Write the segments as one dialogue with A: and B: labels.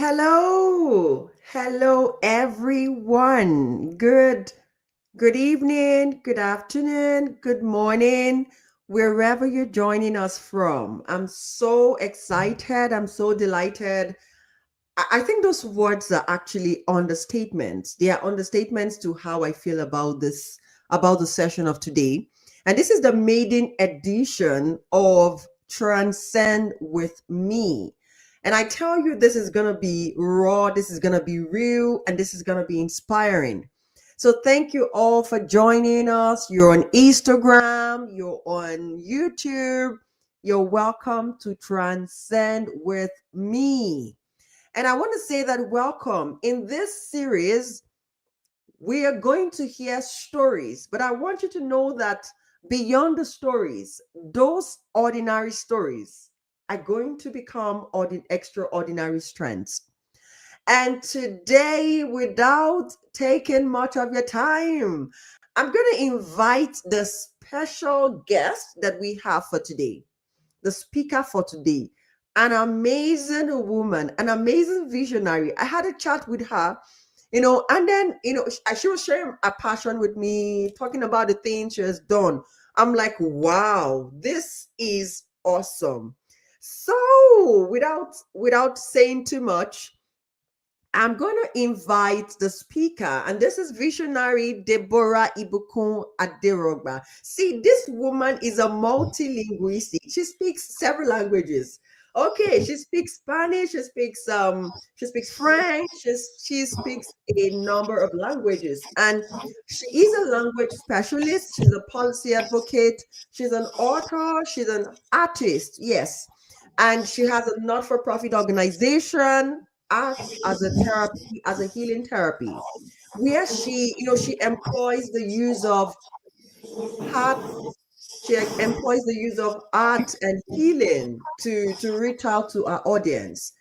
A: Hello everyone. Good evening, good afternoon, good morning, wherever you're joining us from. I'm so excited. I'm so delighted. I think those words are actually understatements. They are understatements to how I feel about the session of today. And this is the maiden edition of Transcend with me. And I tell you, this is going to be raw, this is going to be real, and this is going to be inspiring. So thank you all for joining us. You're on Instagram, you're on YouTube. You're welcome to Transcend with me. And I want to say that welcome. In this series, we are going to hear stories, but I want you to know that beyond the stories, those ordinary stories are going to become extraordinary strengths. And today, without taking much of your time, I'm going to invite the special guest that we have for today, the speaker for today, an amazing woman, an amazing visionary. I had a chat with her, and then, she was sharing a passion with me, talking about the things she has done. I'm like, wow, this is awesome. So without saying too much, I'm going to invite the speaker, and this is visionary DEBORAH ADEROGBA. See, this woman is a multilinguistic. She speaks several languages. Okay, she speaks Spanish, she speaks French, she speaks a number of languages, and she is a language specialist. She's a policy advocate, she's an author, she's an artist, yes, and she has a not-for-profit organization, Art as a therapy, as a healing therapy, where she employs the use of art. She employs the use of art and healing to reach out to our audience,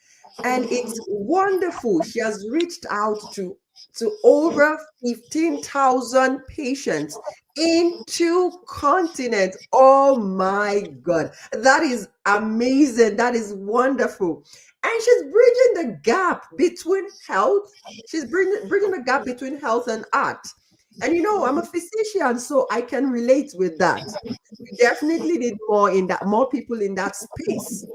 A: and it's wonderful. She has reached out to over 15,000 patients in 2 continents. Oh my God, that is amazing. That is wonderful. And she's bridging the gap between health. She's bridging the gap between health and art. And I'm a physician, so I can relate with that. We definitely need more people in that space.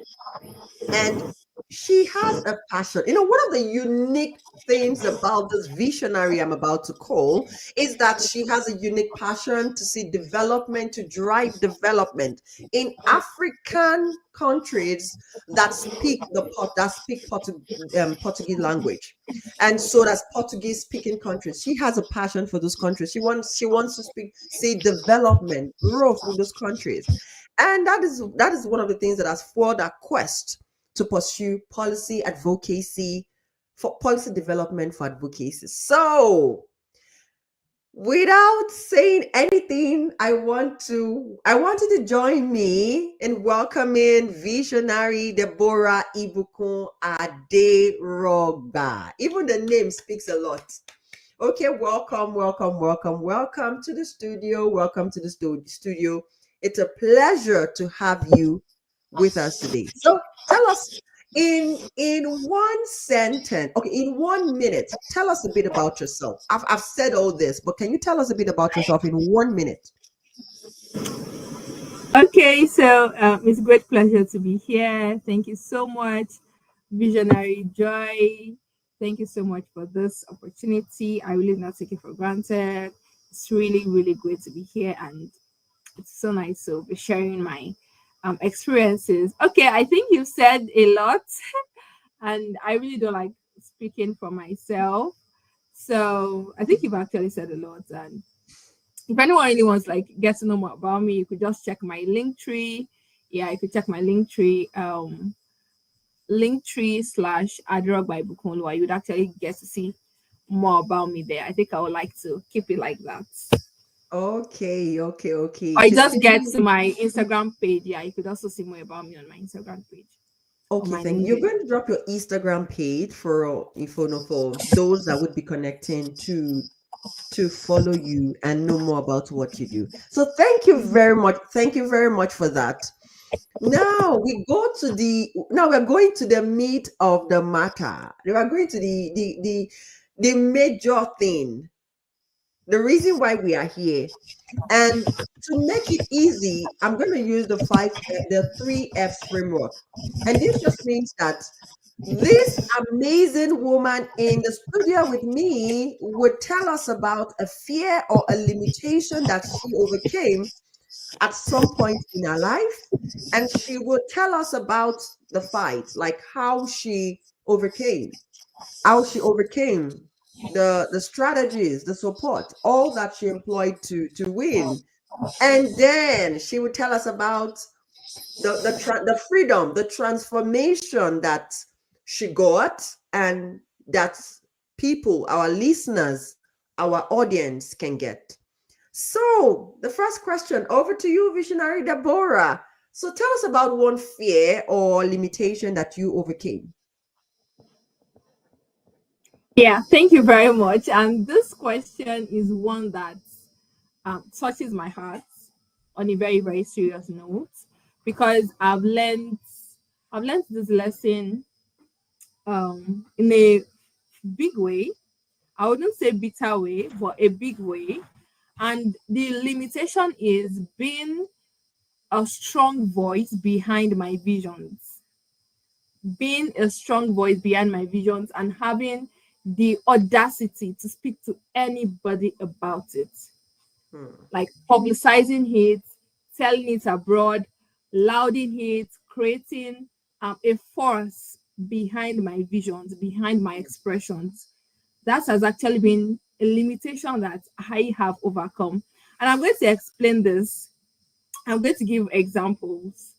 A: And she has a passion. One of the unique things about this visionary I'm about to call is that she has a unique passion to see development, to drive development in African countries that speak Portuguese language, and so that's Portuguese speaking countries. She has a passion for those countries. She wants to see development, growth in those countries, and that is one of the things that has fueled our quest to pursue policy advocacy for policy development for advocacy. So, without saying anything, I want you to join me in welcoming visionary DEBORAH ADEROGBA. Even the name speaks a lot. Okay, welcome to the studio. Welcome to the studio. It's a pleasure to have you with us today. So tell us in one sentence, okay, in 1 minute, tell us a bit about yourself. I've said all this, but can you tell us a bit about yourself in 1 minute?
B: Okay, so it's a great pleasure to be here. Thank you so much, Visionary Joy. Thank you so much for this opportunity. I really not take it for granted. It's really, really great to be here, and it's so nice to be sharing my experiences. Okay, I think you've said a lot, and I really don't like speaking for myself. So I think you've actually said a lot, and if anyone really wants get to know more about me, you could just check my link tree. Yeah, you could check my link tree. Link tree/ADEROGBA by IBUKUNOLUWA. You would actually get to see more about me there. I think I would like to keep it like that.
A: Okay.
B: Or you
A: She's
B: just get
A: pinning.
B: to my Instagram page. Yeah, you could also see more about me on my Instagram page or
A: Okay,
B: my
A: thank you. You're
B: LinkedIn.
A: going to drop your Instagram page for those that would be connecting to follow you and know more about what you do. So thank you very much. Thank you very much for that. Now we're going to the meat of the matter. We are going to the major thing, the reason why we are here. And to make it easy, I'm going to use the 3F's framework. And this just means that this amazing woman in the studio with me would tell us about a fear or a limitation that she overcame at some point in her life. And she would tell us about the fight, like how she overcame the strategies, the support, all that she employed to win. And then she would tell us about the freedom, the transformation that she got, and that people, our listeners, our audience can get. So, the first question over to you, visionary Deborah. So, tell us about one fear or limitation that you overcame.
B: Yeah, thank you very much. And this question is one that touches my heart on a very, very serious note, because I've learned this lesson in a big way. I wouldn't say bitter way, but a big way. And the limitation is being a strong voice behind my visions, being a strong voice behind my visions, and having the audacity to speak to anybody about it,
A: Hmm.
B: like publicizing it, telling it abroad, louding it, creating a force behind my visions, behind my expressions. That has actually been a limitation that I have overcome. And I'm going to explain this. I'm going to give examples.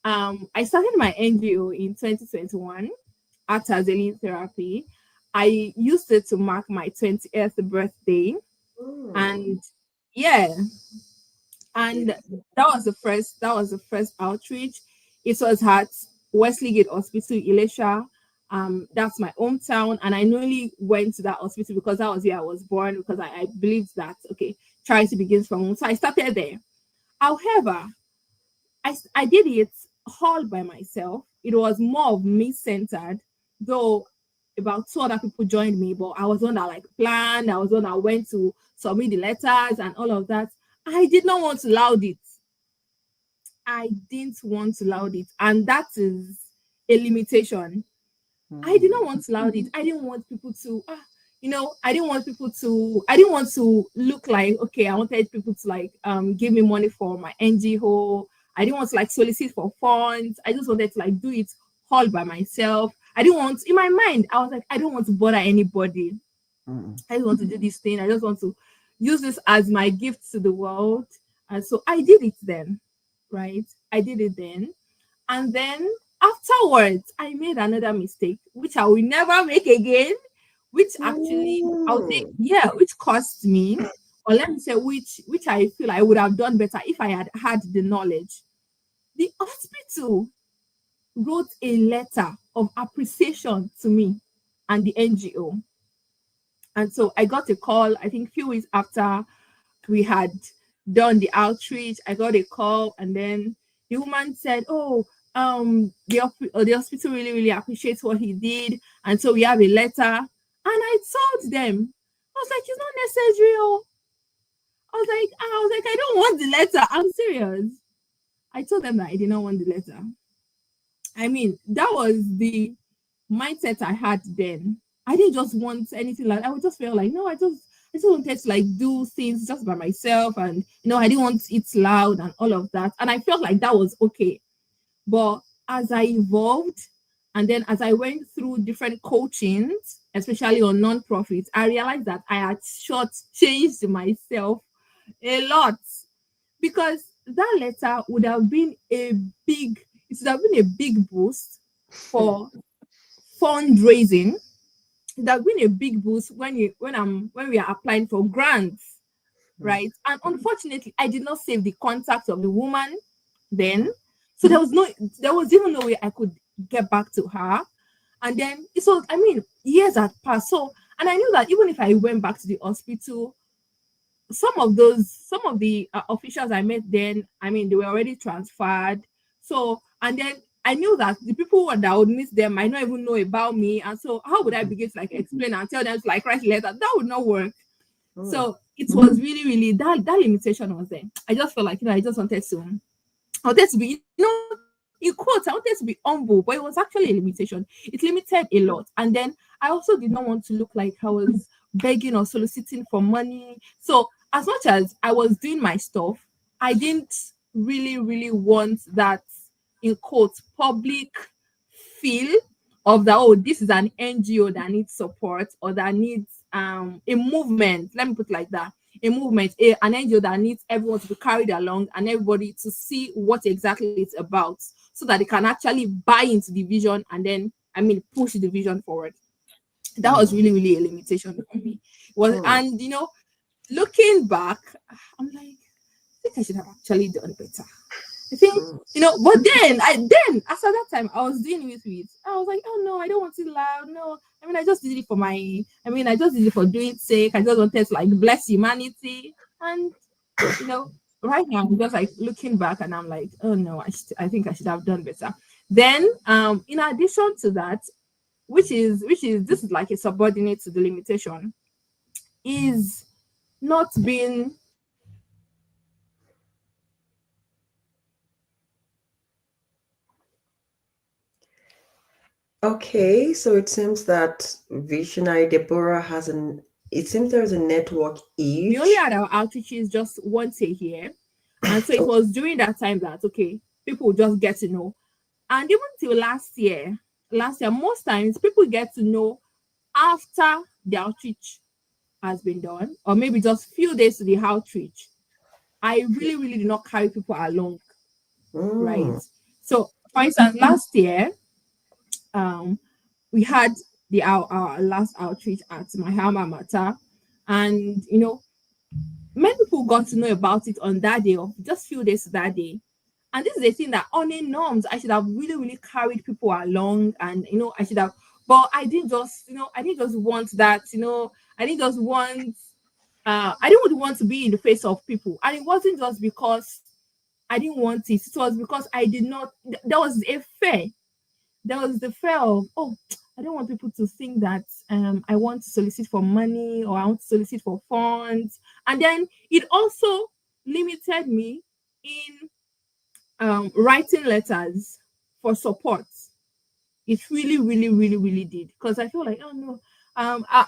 B: I started my NGO in 2021, Art as Healing Therapy. I used it to mark my 20th birthday.
A: Hmm.
B: And yeah, and
A: Beautiful.
B: that was the first outreach. It was at Wesley Gate Hospital, Elisha. That's my hometown, and I only went to that hospital because that was where I was born, because I believed that, okay, charity begins from home. So I started there. However, I did it all by myself. It was more of me centered, though about two other people joined me, but I was one that like planned. I was one that went to submit the letters and all of that. I did not want to loud it. I didn't want to loud it, and that is a limitation. I did not
A: Hmm.
B: want to loud it. I didn't want people to I didn't want to look like, okay, I wanted people to like give me money for my NGO. I didn't want to like solicit for funds. I just wanted to like do it all by myself. I didn't want, in my mind, I was like, I don't want to bother anybody.
A: Hmm.
B: I just want to do this thing. I just want to use this as my gift to the world. And so I did it then, right? I did it then. And then afterwards, I made another mistake, which I will never make again, which actually, I would say,
A: Hmm.
B: yeah, which cost me, or let me say, which I feel I would have done better if I had had the knowledge. The hospital wrote a letter of appreciation to me and the NGO. And so I got a call, I think, a few weeks after we had done the outreach. I got a call, and then the woman said, "Oh, the hospital really, really appreciates what he did, and so we have a letter." And I told them, I was like, "It's not necessary." Oh. I don't want the letter. I'm serious. I told them that I did not want the letter. I mean, that was the mindset I had then. I didn't just want anything like, I would just feel like, no, I just wanted to like do things just by myself, and I didn't want it loud and all of that. And I felt like that was okay. But as I evolved, and then as I went through different coachings, especially on non-profits, I realized that I had short changed myself a lot, because that letter would have been it would have been a big boost for fundraising. It would have been a big boost when we are applying for grants, right? And unfortunately, I did not save the contact of the woman then. So there was even no way I could get back to her. And then I mean, years had passed. So, and I knew that even if I went back to the hospital, some of the officials I met then, I mean, they were already transferred. So, and then I knew that the people that would meet them might not even know about me. And so how would I begin to like explain and tell them to like write a letter? That would not work. So it was really, really that limitation was there. I just felt like, I just wanted to be, in quotes, I wanted to be humble, but it was actually a limitation. It limited a lot. And then I also did not want to look like I was begging or soliciting for money. So as much as I was doing my stuff, I didn't really, really want that, in quotes, public feel of that, oh, this is an NGO that needs support or that needs a movement. Let me put it like that. A movement, an NGO that needs everyone to be carried along and everybody to see what exactly it's about so that they can actually buy into the vision and then, push the vision forward. That was really, really a limitation for me. And looking back, I'm like, I think I should have actually done better. I think, but then after that time, I was doing it. I was like, oh no, I don't want it loud. No, I just did it for I just did it for doing sake. I just wanted to like bless humanity. And, right now, I'm just like looking back and I'm like, oh no, I think I should have done better. Then, in addition to that, which is this is like a subordinate to the limitation, is not being.
A: Okay, so it seems that Visionary Deborah it seems there's a network
B: We only
A: issue.
B: had our outreaches just once a year. And so it was during that time that, okay, people would just get to know. And even till last year, most times people get to know after the outreach has been done, or maybe just few days to the outreach. I really, really did not carry people along, right? So, for instance, last year, we had our last outreach at my alma mater, and many people got to know about it on that day, or just few days that day. And this is a thing that on a norms, I should have really, really carried people along, and I should have, but I didn't just, I didn't just want that, I didn't just want, I didn't want to be in the face of people, and it wasn't just because I didn't want it. It was because I did not. There was a fear. There was the fear of, oh, I don't want people to think that I want to solicit for money or I want to solicit for funds. And then it also limited me in writing letters for support. It really, really, really, really did. Because I feel like, oh no.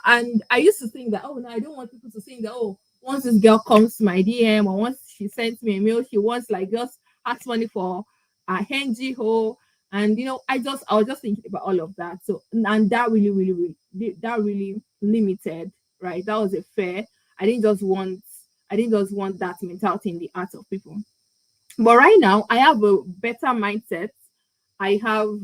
B: And I used to think that, oh no, I don't want people to think that, oh, once this girl comes to my DM or once she sends me a mail, she wants like just ask money for a NGO. And I was just thinking about all of that. So and that really, really, that really limited, right? That was a fear. I didn't just want that mentality in the hearts of people. But right now, I have a better mindset. I have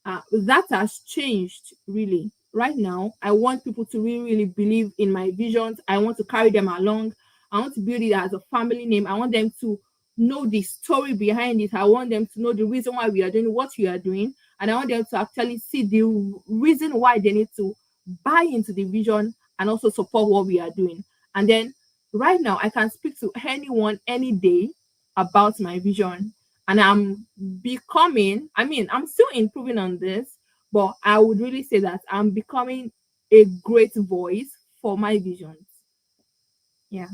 B: that has changed really. Right now, I want people to really, really believe in my visions. I want to carry them along. I want to build it as a family name. I want them to know the story behind it. I want them to know the reason why we are doing what we are doing. And I want them to actually see the reason why they need to buy into the vision and also support what we are doing. And then right now, I can speak to anyone any day about my vision, and I'm becoming, I'm still improving on this, but I would really say that I'm becoming a great voice for my visions. Yeah.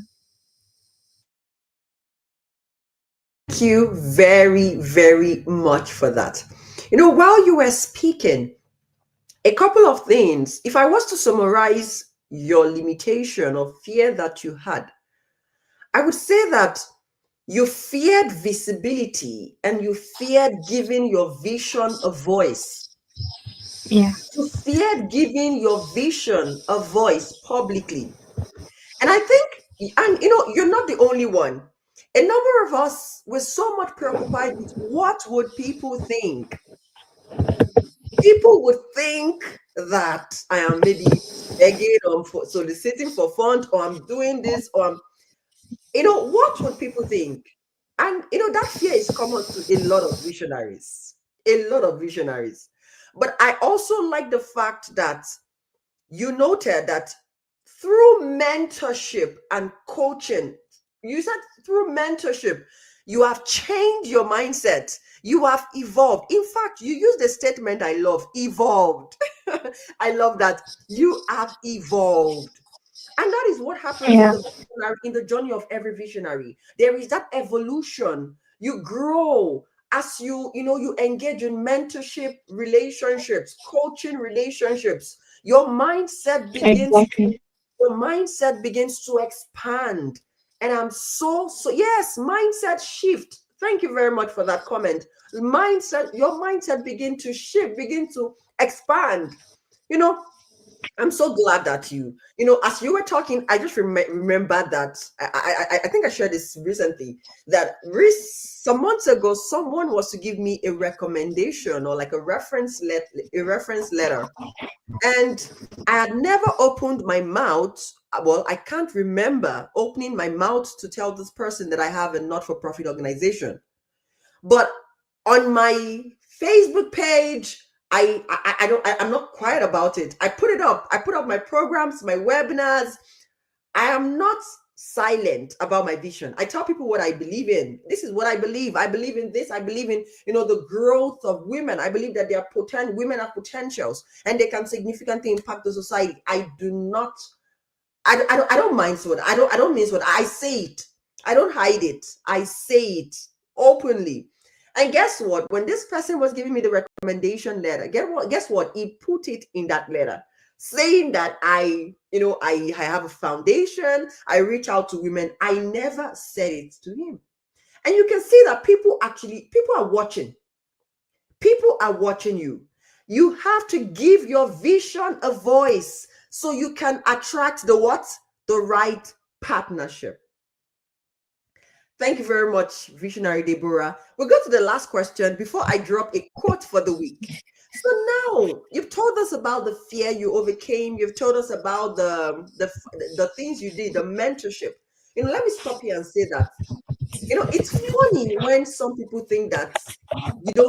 A: Thank you very, very much for that. While you were speaking, a couple of things. If I was to summarize your limitation or fear that you had, I would say that you feared visibility and you feared giving your vision a voice.
B: Yeah.
A: You feared giving your vision a voice publicly. And I think, and you're not the only one. A number of us were so much preoccupied with what would people think. People would think that I am maybe begging or soliciting for funds, or I'm doing this, or what would people think? And that fear is common to a lot of visionaries, a lot of visionaries. But I also like the fact that you noted that through mentorship and coaching, you said through mentorship, You have changed your mindset. You have evolved. In fact, you used a statement I love, evolved. I love that. You have evolved. And that is what happens in
B: Yeah.
A: the in the journey of every visionary. There is that evolution. You grow as you engage in mentorship relationships, coaching relationships.
B: Exactly.
A: Your mindset begins to expand. And I'm so yes, mindset shift. Thank you very much for that comment. Your mindset begin to shift, begin to expand. You know, I'm so glad that as you were talking, I just remembered that I think I shared this recently, that some months ago, someone was to give me a recommendation or like a reference letter. And I had never opened my mouth. Well, I can't remember opening my mouth to tell this person that I have a not-for-profit organization. But on my Facebook page, I'm not quiet about it. I put it up. I put up my programs, my webinars. I am not silent about my vision. I tell people what I believe in. This is what I believe. I believe in this. I believe in, the growth of women. I believe that women have potentials and they can significantly impact the society. I do not, I don't mind what I don't mean what I say it. I don't hide it. I say it openly. And guess what? When this person was giving me the recommendation letter, guess what? He put it in that letter, saying that I have a foundation. I reach out to women. I never said it to him. And you can see that people are watching. People are watching you. You have to give your vision a voice so you can attract the what? The right partnership. Thank you very much, Visionary Deborah. We'll go to the last question before I drop a quote for the week. So now you've told us about the fear you overcame. You've told us about the things you did, the mentorship. Let me stop here and say that it's funny when some people think that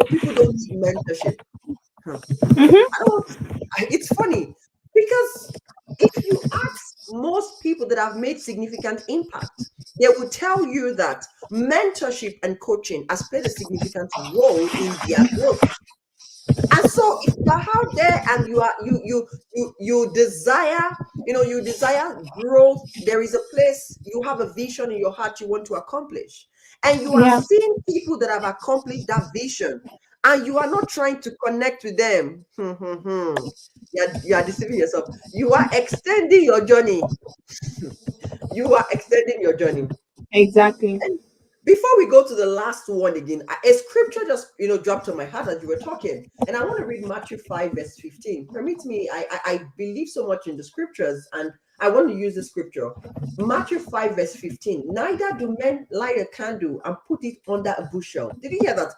A: people don't need mentorship. Huh.
B: Mm-hmm.
A: I don't, it's funny because if you ask most people that have made significant impact, they will tell you that mentorship and coaching has played a significant role in their growth. And so if you're out there and you desire, you desire growth, there is a place, you have a vision in your heart you want to accomplish. And you are
B: Yeah.
A: seeing people that have accomplished that vision, and you are not trying to connect with them. You are deceiving yourself. You are extending your journey. You are extending your journey.
B: Exactly.
A: Before we go to the last one again, a scripture just dropped on my heart as you were talking, and I want to read Matthew 5 verse 15. Permit me, I believe so much in the scriptures, and I want to use the scripture. Matthew 5 verse 15. Neither do men light a candle and put it under a bushel. Did you hear that?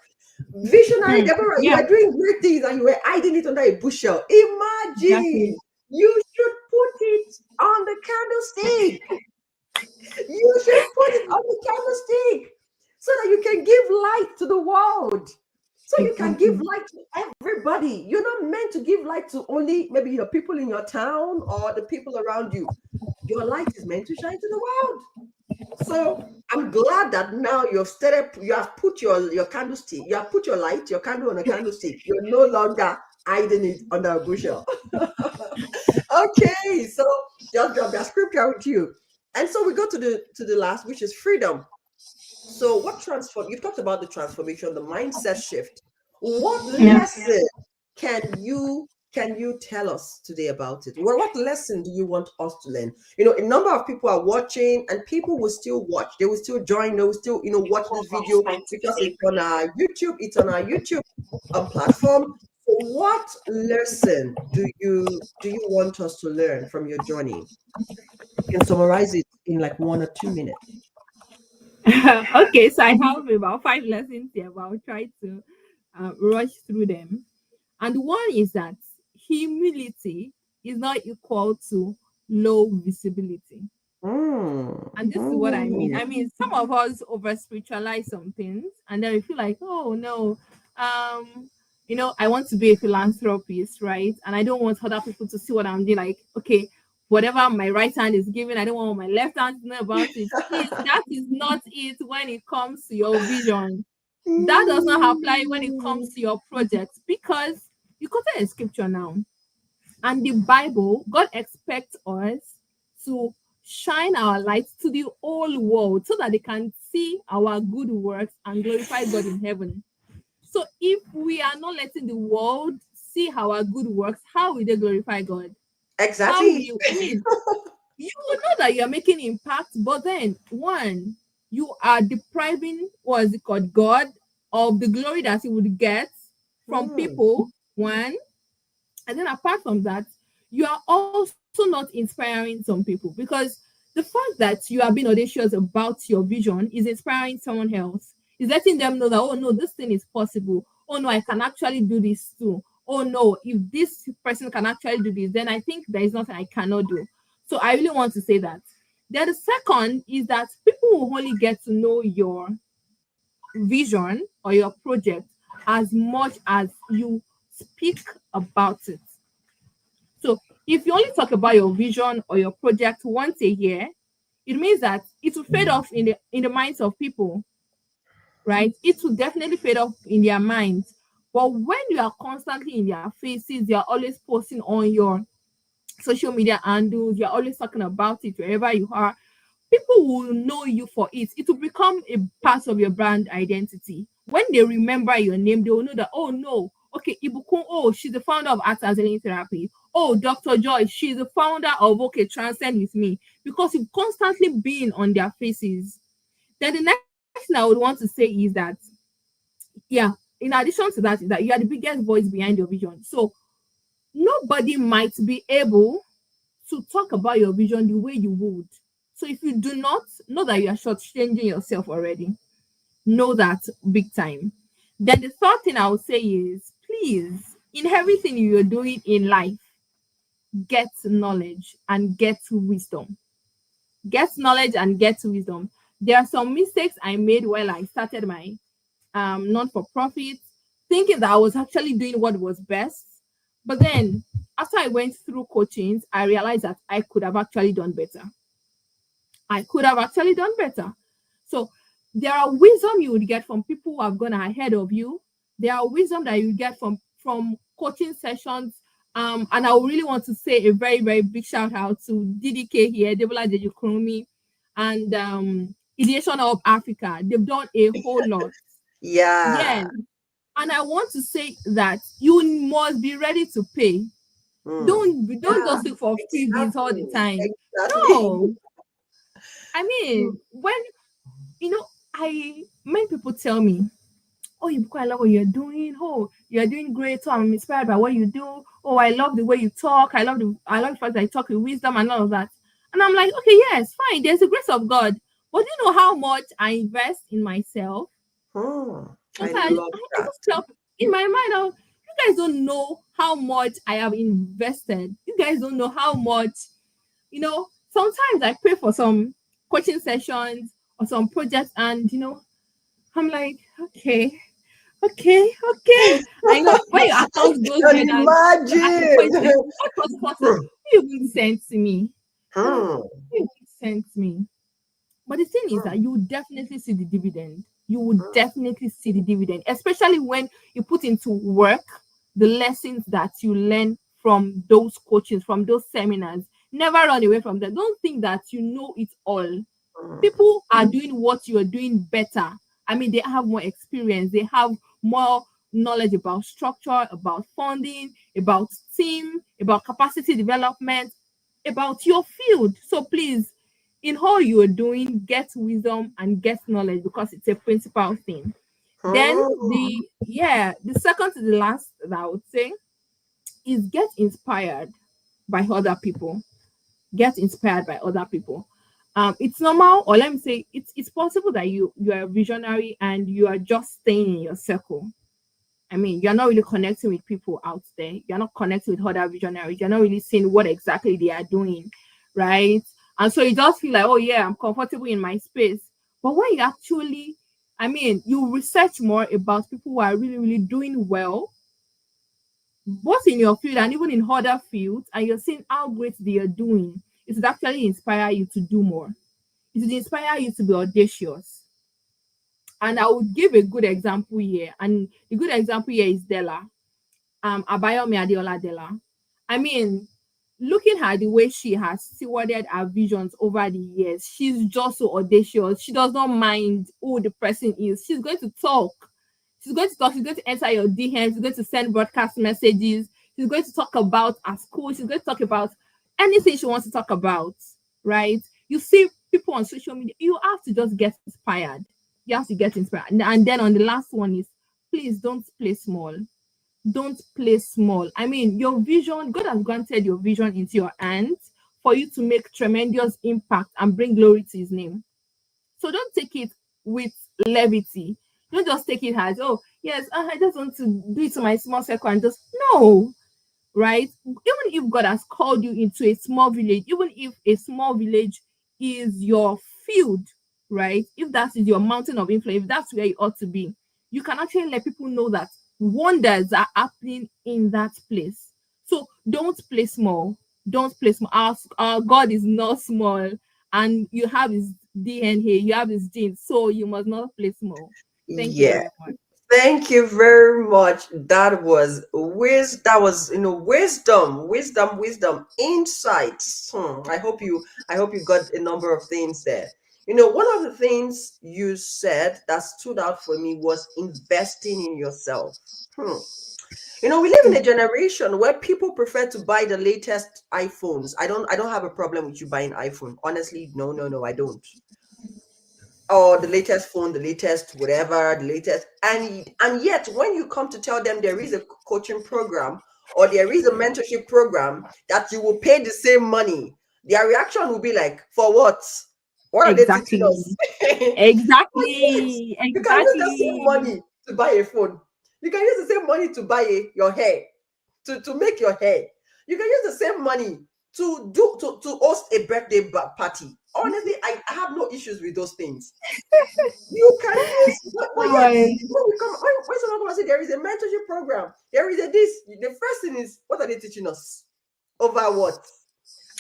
A: Visionary
B: Hmm.
A: Deborah, you
B: Yeah.
A: were doing great things and you were hiding it under a bushel.
B: Exactly.
A: Imagine, you should put it on the candlestick. You should put it on the candlestick so that you can give light to the world. So you can give
B: Exactly.
A: light to everybody. You're not meant to give light to only maybe your people in your town or the people around you. Your light is meant to shine to the world. So I'm glad that now you have put your candlestick, you have put your light, your candle on a candlestick. You're no longer hiding it under a bushel. Okay, so just drop that scripture with you. And so we go to the last, which is freedom. So what transform you've talked about the transformation, the mindset shift. What
B: Yeah.
A: lesson can you tell us today about it? What lesson do you want us to learn? A number of people are watching, and people will still watch. They will still join. They will still watch this video because it's on our YouTube platform. So what lesson do you want us to learn from your journey? You can summarize it in like 1 or 2 minutes.
B: Okay, so I have about 5 lessons here, but I'll try to rush through them. And one is that humility is not equal to low visibility. And this is what I mean.
A: Mm.
B: I mean, some of us over spiritualize some things, and then we feel like, oh no, I want to be a philanthropist, right? And I don't want other people to see what I'm doing. Like, okay, whatever my right hand is giving, I don't want my left hand to know about it. Please, that is not it when it comes to your vision. That does not apply when it comes to your project, because you quoted a scripture now, and the Bible, God expects us to shine our light to the whole world so that they can see our good works and glorify God in heaven. So if we are not letting the world see our good works, how will they glorify God? How
A: Exactly.
B: will, I mean, you will know that you're making impact, but then one, you are depriving, what is it called, God, of the glory that he would get from
A: Hmm.
B: people. One, and then apart from that, you are also not inspiring some people, because the fact that you are being audacious about your vision is inspiring someone else. Is letting them know that, oh no, this thing is possible. Oh no, I can actually do this too. Oh no, if this person can actually do this, then I think there is nothing I cannot do. So I really want to say that. Then the second is that people will only get to know your vision or your project as much as you speak about it. So if you only talk about your vision or your project once a year, it means that it will fade off in the minds of people, right? It will definitely fade off in their minds. But when you are constantly in their faces, you are always posting on your social media handles, you're always talking about it wherever you are, people will know you for it. It will become a part of your brand identity. When they remember your name, they will know that, oh no, okay, Ibukun, oh, she's the founder of Art and Healing Therapy. Oh, Dr. Joy, she's the founder of Okay, Transcend with me. Because you've constantly been on their faces. Then the next thing I would want to say is that, yeah, in addition to that, is that you are the biggest voice behind your vision. So nobody might be able to talk about your vision the way you would. So if you do not, know that you are shortchanging yourself already. Know that big time. Then the third thing I would say is, please, in everything you're doing in life, get knowledge and get wisdom. Get knowledge and get wisdom. There are some mistakes I made while I started my non-for-profit, thinking that I was actually doing what was best. But then after I went through coachings, I realized that I could have actually done better. I could have actually done better. So there are wisdom you would get from people who have gone ahead of you. There are wisdom that you get from coaching sessions. And I really want to say a very, very big shout out to DDK here, Debola Dejukrumi, and Ideation of Africa. They've done a whole lot. Yeah.
A: Yeah.
B: And I want to say that you must be ready to pay.
A: Hmm.
B: Don't
A: Yeah.
B: just look for freebies all the
A: Exactly.
B: time.
A: Exactly.
B: No, I mean, when I many people tell me, "Oh, you quite love what you're doing. Oh, you're doing great. So I'm inspired by what you do. Oh, I love the way you talk. I love the fact that you talk with wisdom and all of that." And I'm like, okay, yes, fine. There's the grace of God, but do you know how much I invest in myself?
A: Hmm. I
B: Sometimes
A: love
B: I
A: that.
B: just tell in my mind, oh, you guys don't know how much I have invested. You guys don't know how much. Sometimes I pray for some coaching sessions or some projects, and I'm like, okay, okay, okay. I know when your account goes
A: Can
B: red
A: you
B: and you're asking questions,
A: imagine?
B: what was possible? Who even sent to me? Who
A: Hmm.
B: even sent me? But the thing is
A: Hmm.
B: that you will definitely see the dividend. You will
A: Hmm.
B: definitely see the dividend, especially when you put into work the lessons that you learn from those coaches, from those seminars. Never run away from them. Don't think that you know it all.
A: Hmm.
B: People are doing what you are doing better. I mean, they have more experience, they have more knowledge about structure, about funding, about team, about capacity development, about your field. So please, in all you are doing, get wisdom and get knowledge, because it's a principal thing. Then
A: Hmm.
B: the second to the last that I would say is get inspired by other people. Get inspired by other people. It's normal, or let me say, it's possible that you are a visionary and you are just staying in your circle. I mean, you're not really connecting with people out there. You're not connecting with other visionaries. You're not really seeing what exactly they are doing, right? And so you just feel like, oh yeah, I'm comfortable in my space. But when you actually, I mean, you research more about people who are really, really doing well, both in your field and even in other fields, and you're seeing how great they are doing, it would actually inspire you to do more. It would inspire you to be audacious. And I would give a good example here. And the good example here is Della, Abayomi Adeola Della. I mean, looking at the way she has stewarded her visions over the years, she's just so audacious. She does not mind who the person is. She's going to talk. She's going to talk. She's going to answer your DMs. She's going to send broadcast messages. She's going to talk about her school. She's going to talk about anything she wants to talk about, right? You see people on social media, you have to just get inspired. You have to get inspired. And then on the last one is, please don't play small. Don't play small. I mean, your vision, God has granted your vision into your hands for you to make tremendous impact and bring glory to his name. So don't take it with levity. Don't just take it as, oh, yes, I just want to do it to my small circle and just, no, right? Even if God has called you into a small village, even if a small village is your field, right? If that is your mountain of influence, if that's where you ought to be, you can actually let people know that wonders are happening in that place. So don't play small. Don't play small. Our God is not small, and you have his DNA, you have his genes, so you must not play small. Thank you
A: Yeah.
B: very much.
A: Thank you very much. That was that was wisdom, wisdom, insights. I hope you got a number of things there. One of the things you said that stood out for me was investing in yourself. Hmm. We live in a generation where people prefer to buy the latest iPhones. I don't have a problem with you buying iPhone. Honestly, no, no, no, I don't. Or the latest phone, the latest whatever, the latest, and yet when you come to tell them there is a coaching program or there is a mentorship program that you will pay the same money, their reaction will be like, for what? What are they teaching us?
B: Exactly.
A: But yet,
B: Exactly.
A: you can use the same
B: Exactly.
A: money to buy a phone. You can use the same money to buy your hair, to make your hair. You can use the same money to host a birthday party. Honestly, I have no issues with those things. You can use, but yet
B: Right.
A: when we come when someone comes and say there is a mentorship program, there is a this. The first thing is, what are they teaching us? Over what?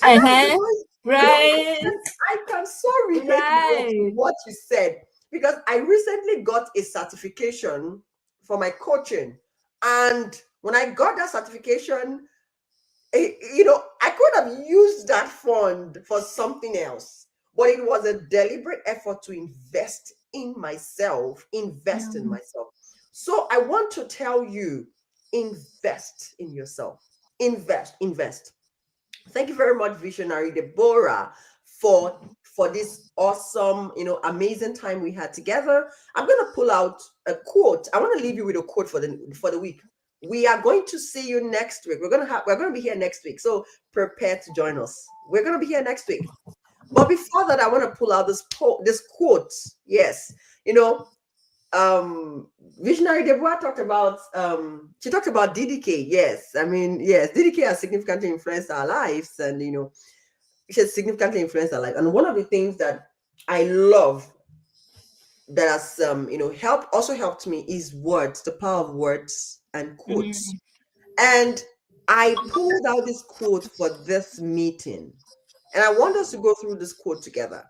A: And that is the
B: Uh-huh.
A: noise.
B: Right.
A: I can so relate with
B: Right.
A: what you said, because I recently got a certification for my coaching, and when I got that certification, I could have used that fund for something else, but it was a deliberate effort to invest in myself, invest in
B: Yeah.
A: myself. So I want to tell you, invest in yourself. Invest. Thank you very much, visionary Deborah, for this awesome, amazing time we had together. I'm gonna pull out a quote. I want to leave you with a quote for the week. We are going to see you next week. We're gonna be here next week. So prepare to join us. We're gonna be here next week. But before that, I want to pull out this quote. Yes, you know, um visionary Deborah talked about she talked about DDK. Yes, I mean, yes, DDK has significantly influenced our lives, and she has significantly influenced our life. And one of the things that I love that has helped me is words, the power of words and quotes.
B: Mm.
A: And I pulled out this quote for this meeting, and I want us to go through this quote together.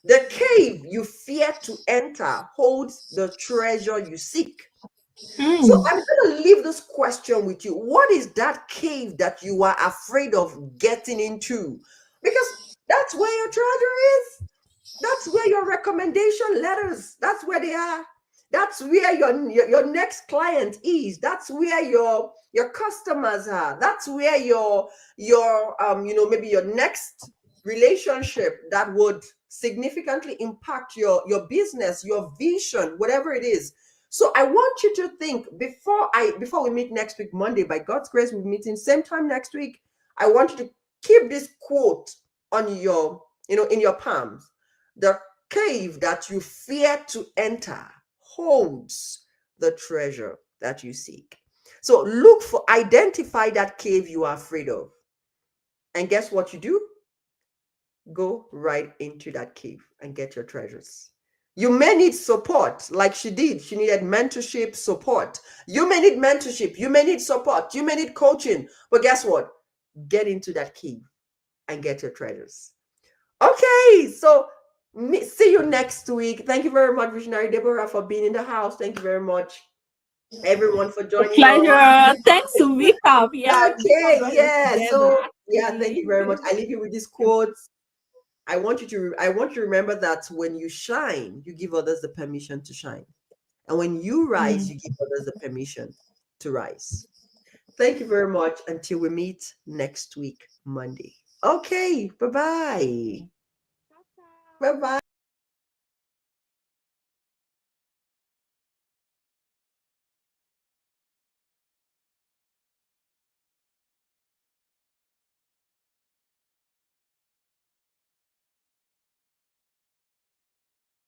A: The cave you fear to enter holds the treasure you seek. So
B: Mm.
A: I'm going to leave this question with you. What is that cave that you are afraid of getting into? Because that's where your treasure is. That's where your recommendation letters, that's where they are. That's where your next client is. That's where your customers are. That's where maybe your next relationship that would significantly impact your business, your vision, whatever it is. So I want you to think before we meet next week, Monday. By God's grace, we'll be meeting same time next week. I want you to keep this quote on in your palms. The cave that you fear to enter holds the treasure that you seek. So identify that cave you are afraid of. And guess what you do? Go right into that cave and get your treasures. You may need support, like she did. She needed mentorship, support. You may need mentorship. You may need support. You may need coaching. But guess what? Get into that cave and get your treasures. Okay, so see you next week. Thank you very much, Visionary Deborah, for being in the house. Thank you very much, everyone, for
B: A
A: joining us.
B: pleasure. Thanks to Vika. Yeah, Vika
A: Okay,
B: brought us
A: yeah.
B: together
A: So yeah, thank you
B: actually.
A: very much. I leave you with these quotes. I want you to remember that when you shine, you give others the permission to shine. And when you rise,
B: Mm.
A: you give others the permission to rise. Thank you very much. Until we meet next week, Monday. Okay, bye bye. Bye bye.